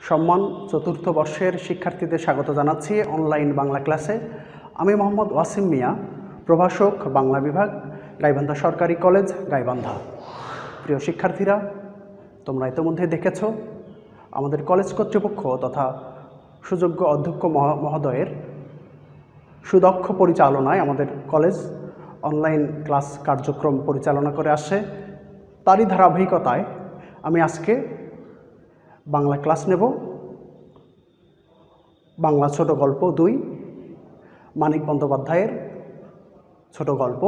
সম্মান চতুর্থ বর্ষের শিক্ষার্থীদের স্বাগত জানাচ্ছি অনলাইন বাংলা ক্লাসে। আমি মোহাম্মদ ওয়াসিম মিয়া, প্রভাষক, বাংলা বিভাগ, গাইবান্ধা সরকারি কলেজ, গাইবান্ধা। প্রিয় শিক্ষার্থীরা, তোমরা ইতিমধ্যে দেখেছ আমাদের কলেজ কর্তৃপক্ষ তথা সুযোগ্য অধ্যক্ষ মহোদয়ের সুদক্ষ পরিচালনায় আমাদের কলেজ অনলাইন ক্লাস কার্যক্রম পরিচালনা করে আসছে। তারই ধারাবাহিকতায় আমি আজকে বাংলা ক্লাস নেব। বাংলা ছোট গল্প 2, মানিক বন্দ্যোপাধ্যায়ের ছোট গল্প,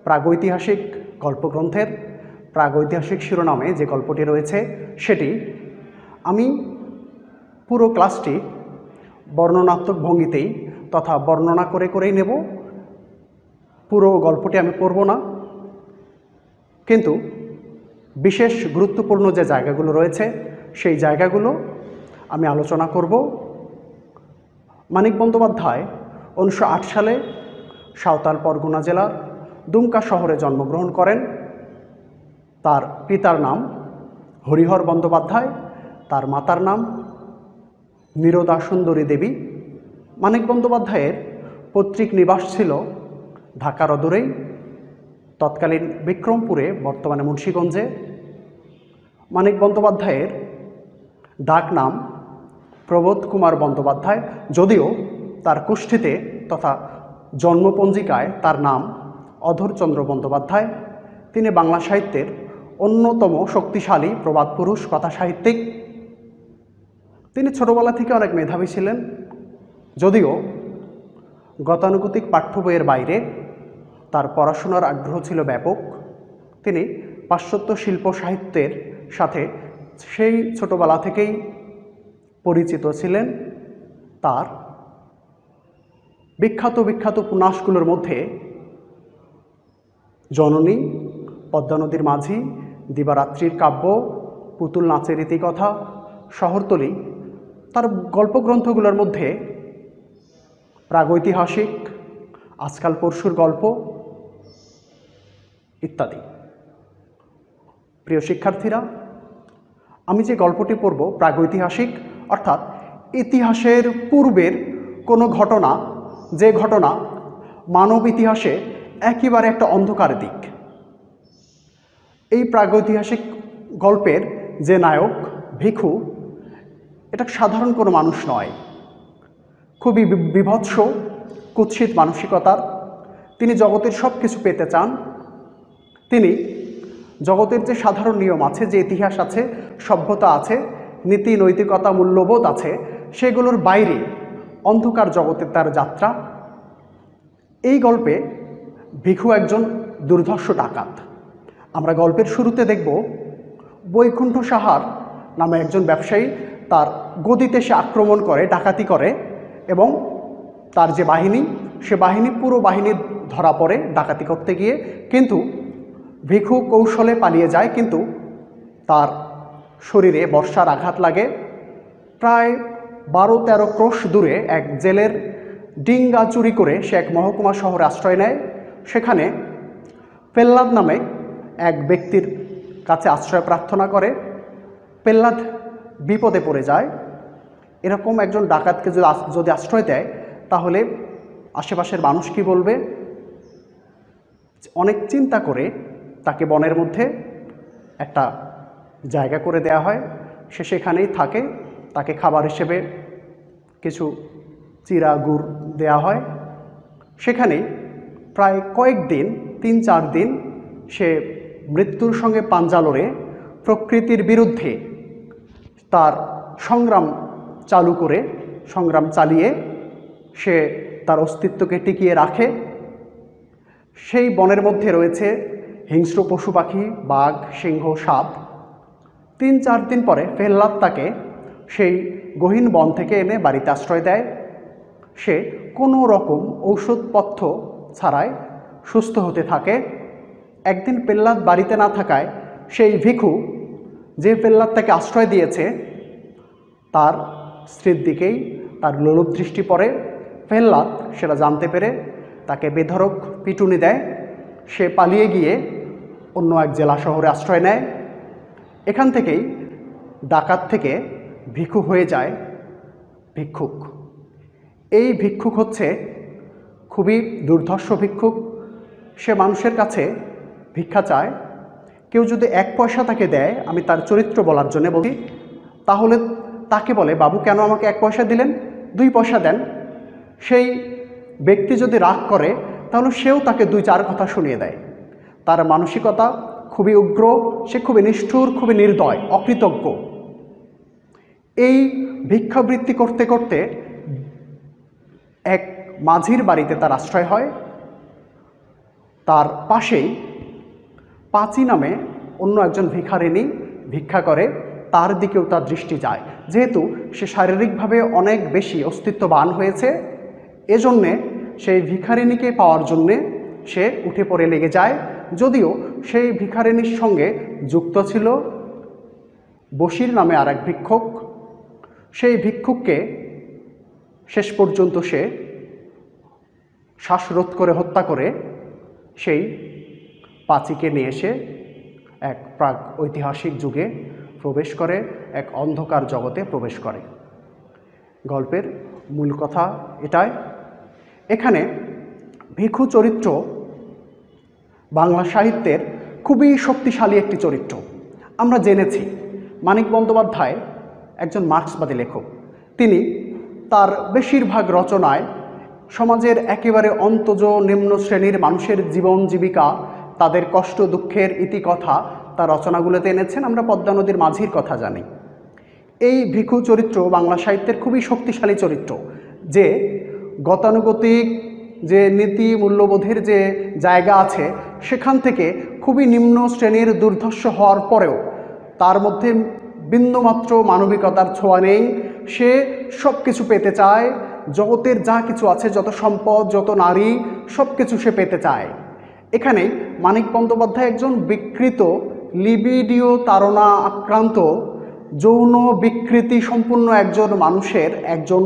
প্রাগৈতিহাসিক গল্পগ্রন্থের প্রাগৈতিহাসিক শিরোনামে যে গল্পটি রয়েছে সেটি আমি পুরো ক্লাসটি বর্ণনাত্মক ভঙ্গিতেই তথা বর্ণনা করেই নেব। পুরো গল্পটি আমি পড়ব না, কিন্তু বিশেষ গুরুত্বপূর্ণ যে জায়গাগুলো রয়েছে সেই জায়গাগুলো আমি আলোচনা করব। মানিক বন্দ্যোপাধ্যায় 1908 সালে সাঁওতাল পরগনা জেলার দুমকা শহরে জন্মগ্রহণ করেন। তার পিতার নাম হরিহর বন্দ্যোপাধ্যায়, তার মাতার নাম নীরদা সুন্দরী দেবী। মানিক বন্দ্যোপাধ্যায়ের পৈতৃক নিবাস ছিল ঢাকার অদূরেই, তৎকালীন বিক্রমপুরে, বর্তমানে মুন্সিগঞ্জে। মানিক বন্দ্যোপাধ্যায়ের ডাক নাম প্রবোধ কুমার বন্দ্যোপাধ্যায়, যদিও তার কুষ্ঠিতে তথা জন্মপঞ্জিকায় তার নাম অধরচন্দ্র বন্দ্যোপাধ্যায়। তিনি বাংলা সাহিত্যের অন্যতম শক্তিশালী প্রবাদ পুরুষ কথা সাহিত্যিক। তিনি ছোটবেলা থেকে অনেক মেধাবী ছিলেন, যদিও গতানুগতিক পাঠ্য বইয়ের বাইরে তার পড়াশোনার আগ্রহ ছিল ব্যাপক। তিনি পাশ্চাত্য শিল্প সাহিত্যের সাথে সেই ছোটবেলা থেকেই পরিচিত ছিলেন। তার বিখ্যাত উপন্যাসগুলোর মধ্যে জননী, পদ্মা নদীর মাঝি, দিবারাত্রির কাব্য, পুতুল নাচের ইতিকথা, শহরতলী, তার গল্পগ্রন্থগুলোর মধ্যে প্রাগৈতিহাসিক, আজকাল পরশুর গল্প ইত্যাদি। প্রিয় শিক্ষার্থীরা, আমি যে গল্পটি পড়ব প্রাগৈতিহাসিক, অর্থাৎ ইতিহাসের পূর্বের কোনো ঘটনা, যে ঘটনা মানব ইতিহাসে একেবারে একটা অন্ধকার দিক। এই প্রাগৈতিহাসিক গল্পের যে নায়ক ভিখু, এটা সাধারণ কোনো মানুষ নয়, খুবই বিভৎস কুৎসিত মানসিকতার। তিনি জগতের সব কিছু পেতে চান। তিনি জগতের যে সাধারণ নিয়ম আছে, যে ইতিহাস আছে, সভ্যতা আছে, নীতি নৈতিকতা, মূল্যবোধ আছে, সেগুলোর বাইরে অন্ধকার জগতে তার যাত্রা। এই গল্পে ভিখু একজন দুর্ধর্ষ ডাকাত। আমরা গল্পের শুরুতে দেখব বৈকুণ্ঠ সাহার নামে একজন ব্যবসায়ী তার গদিতে সে আক্রমণ করে, ডাকাতি করে, এবং তার যে বাহিনী, সে বাহিনী পুরো বাহিনী ধরা পড়ে ডাকাতি করতে গিয়ে। কিন্তু ভিখু কৌশলে পালিয়ে যায়, কিন্তু তার শরীরে বর্ষার আঘাত লাগে। প্রায় 12-13 ক্রোশ দূরে এক জেলের ডিঙ্গা চুরি করে সে এক মহকুমা শহরে আশ্রয় নেয়। সেখানে পেল্লাদ নামে এক ব্যক্তির কাছে আশ্রয় প্রার্থনা করে। পেল্লাদ বিপদে পড়ে যায়। এরকম একজন ডাকাতকে যদি আশ্রয় দেয়, তাহলে আশেপাশের মানুষ কি বলবে? অনেক চিন্তা করে তাকে বনের মধ্যে একটা জায়গা করে দেয়া হয়। সে সেখানেই থাকে। তাকে খাবার হিসেবে কিছু চিরা গুড় দেয়া হয়। সেখানেই প্রায় কয়েকদিন, 3-4 দিন সে মৃত্যুর সঙ্গে পাঞ্জা লড়ে প্রকৃতির বিরুদ্ধে তার সংগ্রাম চালিয়ে সে তার অস্তিত্বকে টিকিয়ে রাখে। সেই বনের মধ্যে রয়েছে হিংস্র পশু পাখি, বাঘ, সিংহ, সাপ। 3-4 দিন পরে পেল্লাদ তাকে সেই গহীন বন থেকে এনে বাড়িতে আশ্রয় দেয়। সে কোনো রকম ঔষধপথ্য ছাড়াই সুস্থ হতে থাকে। একদিন পেল্লাদ বাড়িতে না থাকায় সেই ভিখু, যে পেল্লাদ তাকে আশ্রয় দিয়েছে, তার স্ত্রীর দিকেই তার লোলুপ দৃষ্টি পড়ে। পেল্লাদ সেটা জানতে পেরে তাকে বেধড়ক পিটুনি দেয়। সে পালিয়ে গিয়ে অন্য এক জেলা শহরে আশ্রয় নেয়। এখান থেকেই ডাকাত থেকে ভিখু হয়ে যায় ভিক্ষুক। এই ভিক্ষুক হচ্ছে খুবই দুর্ধর্ষ ভিক্ষুক। সে মানুষের কাছে ভিক্ষা চায়। কেউ যদি 1 পয়সা তাকে দেয়, আমি তার চরিত্র বলার জন্য বলি, তাহলে তাকে বলে, বাবু কেন আমাকে 1 পয়সা দিলেন, 2 পয়সা দেন। সেই ব্যক্তি যদি রাগ করে তাহলে সেও তাকে 2-4 কথা শুনিয়ে দেয়। তার মানসিকতা খুবই উগ্র, সে খুবই নিষ্ঠুর, খুবই নির্দয়, অকৃতজ্ঞ। এই ভিক্ষাবৃত্তি করতে করতে এক মাঝির বাড়িতে তার আশ্রয় হয়। তার পাশেই পাঁচি নামে অন্য একজন ভিখারিনী ভিক্ষা করে, তার দিকেও তার দৃষ্টি যায়। যেহেতু সে শারীরিকভাবে অনেক বেশি অস্তিত্ববান হয়েছে, এজন্যে সেই ভিখারিনীকে পাওয়ার জন্যে সে উঠে পড়ে লেগে যায়। যদিও সেই ভিখারিনীর সঙ্গে যুক্ত ছিল বশির নামে আর এক ভিক্ষুক। সেই ভিক্ষুককে শেষ পর্যন্ত সে শ্বাসরোধ করে হত্যা করে সেই পাঁচিকে নিয়ে এসে এক প্রাক ঐতিহাসিক যুগে প্রবেশ করে, এক অন্ধকার জগতে প্রবেশ করে। গল্পের মূল কথা এটাই। এখানে ভিখু চরিত্র বাংলা সাহিত্যের খুবই শক্তিশালী একটি চরিত্র। আমরা জেনেছি মানিক বন্দ্যোপাধ্যায় একজন মার্ক্সবাদী লেখক। তিনি তার বেশিরভাগ রচনায় সমাজের একেবারে অন্তজ নিম্ন শ্রেণীর মানুষের জীবন জীবিকা, তাদের কষ্ট দুঃখের ইতিকথা তার রচনাগুলোতে এনেছেন। আমরা পদ্মা নদীর মাঝির কথা জানি। এই ভিখু চরিত্র বাংলা সাহিত্যের খুবই শক্তিশালী চরিত্র, যে গতানুগতিক যে নীতি মূল্যবোধের যে জায়গা আছে সেখান থেকে খুবই নিম্ন শ্রেণীর দুর্ধর্ষ হওয়ার পরেও তার মধ্যে বিন্দুমাত্র মানবিকতার ছোঁয়া নেই। সে সব কিছু পেতে চায়, জগতের যা কিছু আছে, যত সম্পদ, যত নারী, সব কিছু সে পেতে চায়। এখানে মানিক বন্দ্যোপাধ্যায় একজন বিকৃত, লিবিডিও তাড়না আক্রান্ত, যৌন বিকৃতি সম্পূর্ণ একজন মানুষের, একজন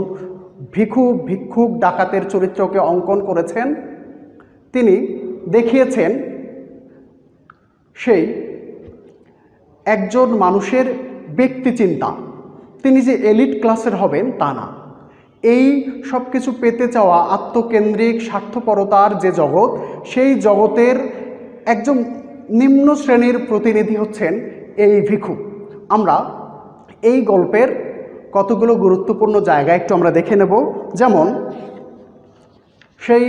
ভিক্ষুক ডাকাতের চরিত্রকে অঙ্কন করেছেন। তিনি দেখিয়েছেন সেই একজন মানুষের ব্যক্তিচিন্তা, তিনি যে এলিট ক্লাসের হবেন তা না। এই সব কিছু পেতে চাওয়া আত্মকেন্দ্রিক স্বার্থপরতার যে জগৎ, সেই জগতের একজন নিম্ন শ্রেণীর প্রতিনিধি হচ্ছেন এই ভিখু। আমরা এই গল্পের কতগুলো গুরুত্বপূর্ণ জায়গা একটু আমরা দেখে নেব। যেমন সেই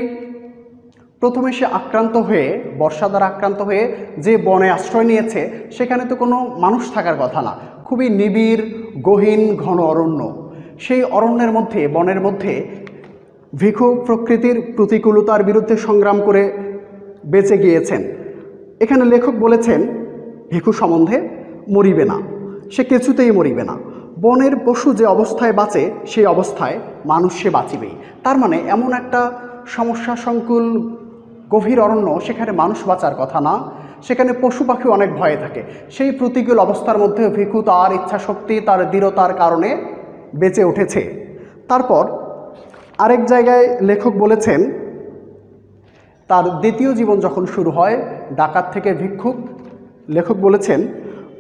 প্রথমে সে আক্রান্ত হয়ে, বর্ষা দ্বারা আক্রান্ত হয়ে যে বনে আশ্রয় নিয়েছে, সেখানে তো কোনো মানুষ থাকার কথা না, খুবই নিবিড়, গহীন, ঘন অরণ্য। সেই অরণ্যের মধ্যে, বনের মধ্যে ভিখু প্রকৃতির প্রতিকূলতার বিরুদ্ধে সংগ্রাম করে বেঁচে গিয়েছেন। এখানে লেখক বলেছেন ভিখু সম্বন্ধে, মরিবে না, সে কিছুতেই মরিবে না। বনের পশু যে অবস্থায় বাঁচে, সেই অবস্থায় মানুষ সে বাঁচিবেই। তার মানে এমন একটা সমস্যা সংকুল গভীর অরণ্য, সেখানে মানুষ বাঁচার কথা না, সেখানে পশু পাখি অনেক ভয়ে থাকে। সেই প্রতিকূল অবস্থার মধ্যে ভিখু তার ইচ্ছাশক্তি, তার দৃঢ়তার কারণে বেঁচে উঠেছে। তারপর আরেক জায়গায় লেখক বলেছেন, তার দ্বিতীয় জীবন যখন শুরু হয় ডাকাত থেকে ভিক্ষুক, লেখক বলেছেন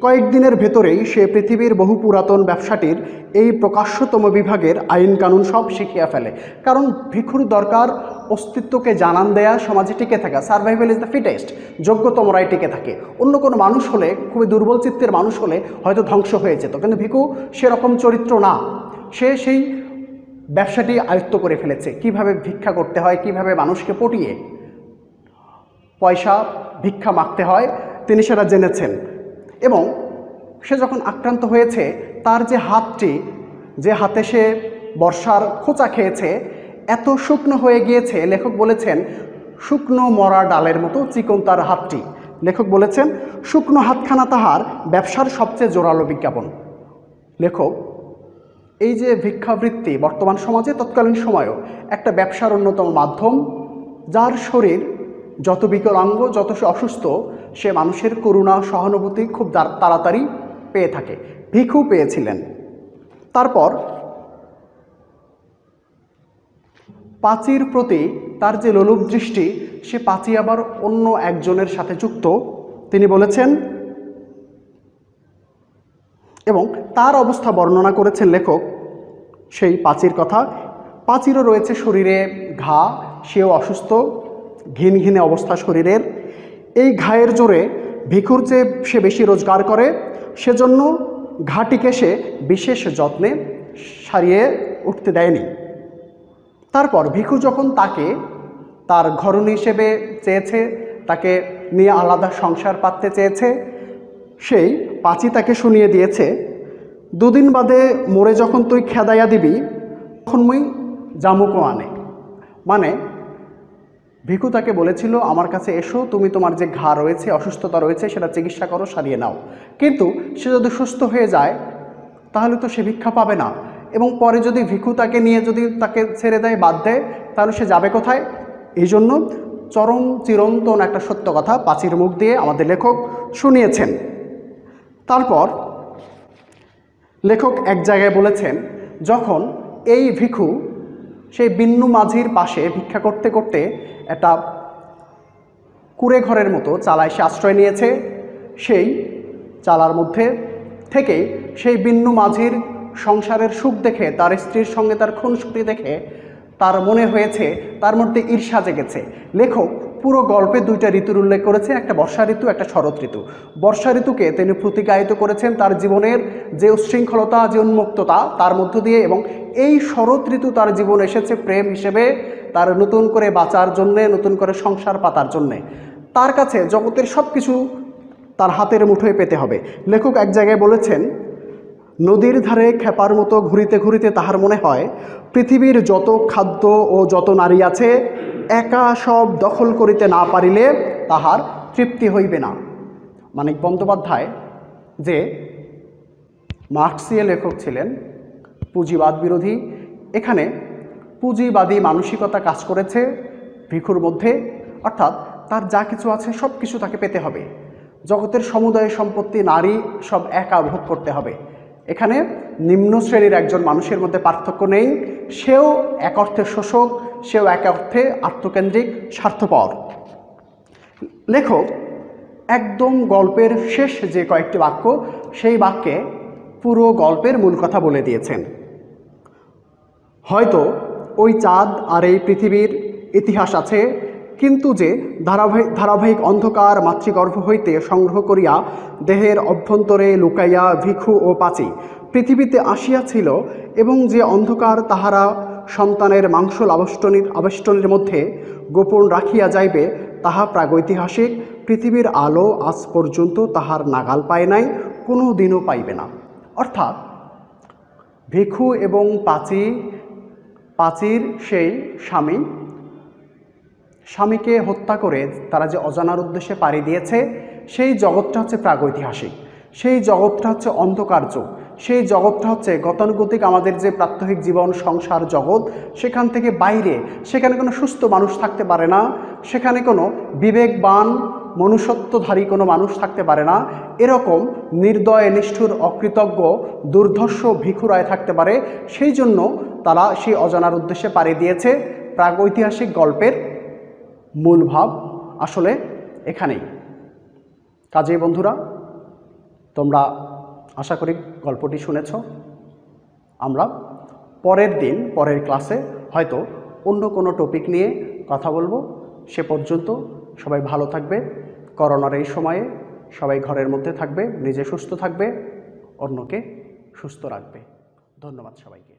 কয়েকদিনের ভেতরেই সে পৃথিবীর বহু পুরাতন ব্যবসাটির এই প্রকাশ্যতম বিভাগের আইন কানুন সব শিখিয়া ফেলে। কারণ ভিক্ষুর দরকার অস্তিত্বকে জানান দেয়া, সমাজে টিকে থাকা। সার্ভাইভাল ইজ দ্য ফিটেস্ট, যোগ্যতমরাই টিকে থাকে। অন্য কোনো মানুষ হলে, খুবই দুর্বল চিত্তের মানুষ হলে হয়তো ধ্বংস হয়ে যেত, কিন্তু ভিক্ষু সেরকম চরিত্র না। সে সেই ব্যবসাটি আয়ত্ত করে ফেলেছে, কিভাবে ভিক্ষা করতে হয়, কিভাবে মানুষকে পটিয়ে পয়সা ভিক্ষা মাগতে হয়, তিনি সেটা জেনেছেন। এবং সে যখন আক্রান্ত হয়েছে, তার যে হাতটি, যে হাতে সে বর্ষার খোঁচা খেয়েছে, এত শুকনো হয়ে গিয়েছে, লেখক বলেছেন শুকনো মরা ডালের মতো চিকন তার হাতটি। লেখক বলেছেন শুকনো হাতখানা তাহার ব্যবসার সবচেয়ে জোরালো বিজ্ঞাপন। লেখক এই যে ভিক্ষাবৃত্তি বর্তমান সমাজে, তৎকালীন সময়েও একটা ব্যবসার অন্যতম মাধ্যম। যার শরীর যত বিকলাঙ্গ, যত সে অসুস্থ, সে মানুষের করুণা, সহানুভূতি খুব তাড়াতাড়ি পেয়ে থাকে। ভিখু পেয়েছিলেন। তারপর পাঁচির প্রতি তার যে লোলুপ দৃষ্টি, সে পাঁচি আবার অন্য একজনের সাথে যুক্ত। তিনি বলেছেন এবং তার অবস্থা বর্ণনা করেছেন লেখক সেই পাঁচির কথা। পাঁচিরও রয়েছে শরীরে ঘা, সেও অসুস্থ, ঘিন ঘিনে অবস্থা শরীরের। এই ঘায়ের জোরে ভিখুর চেয়ে সে বেশি রোজগার করে, সেজন্য ঘাটিকে সে বিশেষ যত্নে সারিয়ে উঠতে দেয়নি। তারপর ভিখু যখন তাকে তার ঘরণী হিসেবে চেয়েছে, তাকে নিয়ে আলাদা সংসার পাততে চেয়েছে, সেই পাঁচি তাকে শুনিয়ে দিয়েছে, দুদিন বাদে মোরে যখন তুই খেদাইয়া দিবি তখন মুই জামুকো আনে। মানে ভিখু তাকে বলেছিল, আমার কাছে এসো, তুমি তোমার যে ঘা রয়েছে, অসুস্থতা রয়েছে, সেটা চিকিৎসা করো, সারিয়ে নাও। কিন্তু সে যদি সুস্থ হয়ে যায় তাহলে তো সে ভিক্ষা পাবে না, এবং পরে যদি ভিখু তাকে নিয়ে যদি তাকে ছেড়ে দেয়, বাদ দেয়, তাহলে সে যাবে কোথায়? এই জন্য চরম চিরন্তন একটা সত্য কথা পাঁচির মুখ দিয়ে আমাদের লেখক শুনিয়েছেন। তারপর লেখক এক জায়গায় বলেছেন, যখন এই ভিখু সেই বিন্নু মাঝির পাশে ভিক্ষা করতে করতে একটা কুঁড়ে ঘরের মতো চালায় সে আশ্রয় নিয়েছে, সেই চালার মধ্যে থেকেই সেই বিন্নু মাঝির সংসারের সুখ দেখে, তার স্ত্রীর সঙ্গে তার খুনসুটি দেখে তার মনে হয়েছে, তার মধ্যে ঈর্ষা জেগেছে। লেখক পুরো গল্পে দুইটা ঋতুর উল্লেখ করেছেন, একটা বর্ষা ঋতু, একটা শরৎ ঋতু। বর্ষা ঋতুকে তিনি প্রতিকায়িত করেছেন তার জীবনের যে উচ্ছৃঙ্খলতা, যে উন্মুক্ততা তার মধ্য দিয়ে, এবং এই শরৎ ঋতু তার জীবন এসেছে প্রেম হিসেবে, তার নতুন করে বাঁচার জন্যে, নতুন করে সংসার পাতার জন্যে। তার কাছে জগতের সব কিছু তার হাতের মুঠোয় পেতে হবে। লেখক এক জায়গায় বলেছেন, নদীর ধারে খেপার মতো ঘুরিতে ঘুরিতে তাহার মনে হয় পৃথিবীর যত খাদ্য ও যত নারী আছে একা সব দখল করিতে না পারিলে তাহার তৃপ্তি হইবে না। মানিক বন্দ্যোপাধ্যায় যে মার্ক্সীয় লেখক ছিলেন, পুঁজিবাদ বিরোধী, এখানে পুঁজিবাদী মানসিকতা কাজ করেছে ভিখুর মধ্যে। অর্থাৎ তার যা কিছু আছে সব কিছু তাকে পেতে হবে, জগতের সমুদায় সম্পত্তি নারী সব একা ভোগ করতে হবে। এখানে নিম্ন শ্রেণীর একজন মানুষের মধ্যে পার্থক্য নেই, সেও এক অর্থে শোষক, সেও এক অর্থে আত্মকেন্দ্রিক, স্বার্থপর। লেখক একদম গল্পের শেষ যে কয়েকটি বাক্য, সেই বাক্যে পুরো গল্পের মূল কথা বলে দিয়েছেন। হয়তো ওই চাঁদ আর এই পৃথিবীর ইতিহাস আছে, কিন্তু যে ধারাবাহিক অন্ধকার মাতৃগর্ভ হইতে সংগ্রহ করিয়া দেহের অভ্যন্তরে লুকাইয়া ভিখু ও পাঁচি পৃথিবীতে আসিয়াছিল, এবং যে অন্ধকার তাহারা সন্তানের মাংসল আবেষ্টনীর মধ্যে গোপন রাখিয়া যাইবে, তাহা প্রাগৈতিহাসিক। পৃথিবীর আলো আজ পর্যন্ত তাহার নাগাল পায় নাই, কোনো দিনও পাইবে না। অর্থাৎ ভিখু এবং পাঁচির সেই স্বামীকে হত্যা করে তারা যে অজানার উদ্দেশ্যে পাড়ি দিয়েছে, সেই জগৎটা হচ্ছে প্রাগৈতিহাসিক, সেই জগৎটা হচ্ছে অন্ধকার যুগ, সেই জগৎটা হচ্ছে গতানুগতিক আমাদের যে প্রাত্যহিক জীবন সংসার জগৎ, সেখান থেকে বাইরে। সেখানে কোনো সুস্থ মানুষ থাকতে পারে না, সেখানে কোনো বিবেকবান মনুষ্যত্বধারী কোনো মানুষ থাকতে পারে না। এরকম নির্দয়, নিষ্ঠুর, অকৃতজ্ঞ, দুর্ধর্ষ ভিখুরায় থাকতে পারে। সেই জন্য তারা সেই অজানার উদ্দেশ্যে পাড়ি দিয়েছে। প্রাগৈতিহাসিক গল্পের মূল ভাব আসলে এখানেই। কাজেই বন্ধুরা, তোমরা আশা করি গল্পটি শুনেছ। আমরা পরের দিন, পরের ক্লাসে হয়তো অন্য কোনো টপিক নিয়ে কথা বলবো। সে পর্যন্ত সবাই ভালো থাকবে। করোনার এই সময়ে সবাই ঘরের মধ্যে থাকবে, নিজে সুস্থ থাকবে, অন্যকে সুস্থ রাখবে। ধন্যবাদ সবাইকে।